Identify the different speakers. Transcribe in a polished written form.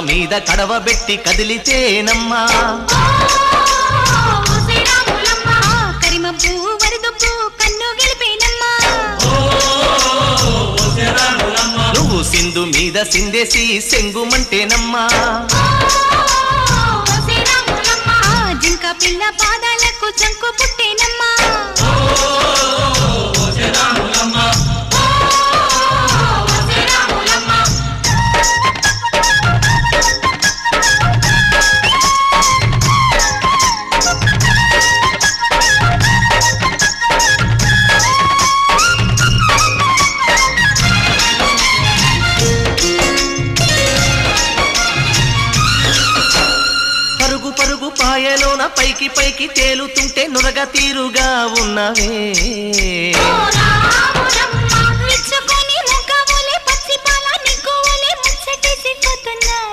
Speaker 1: మీద కడవ పెట్టి కదిలితేనమ్మా
Speaker 2: కరిమబ్బు వరదొప్పు కన్ను గెలిపేనమ్మా
Speaker 1: నువ్వు సింధు మీద సిందేసి సెంగుమంటేనమ్మా
Speaker 2: జింక పిల్ల పాదాలకు చంకు పుట్టేనమ్మా
Speaker 1: పరుగు పాయలోన పైకి పైకి తేలుతుంటే నురగ తీరుగా ఉన్నవే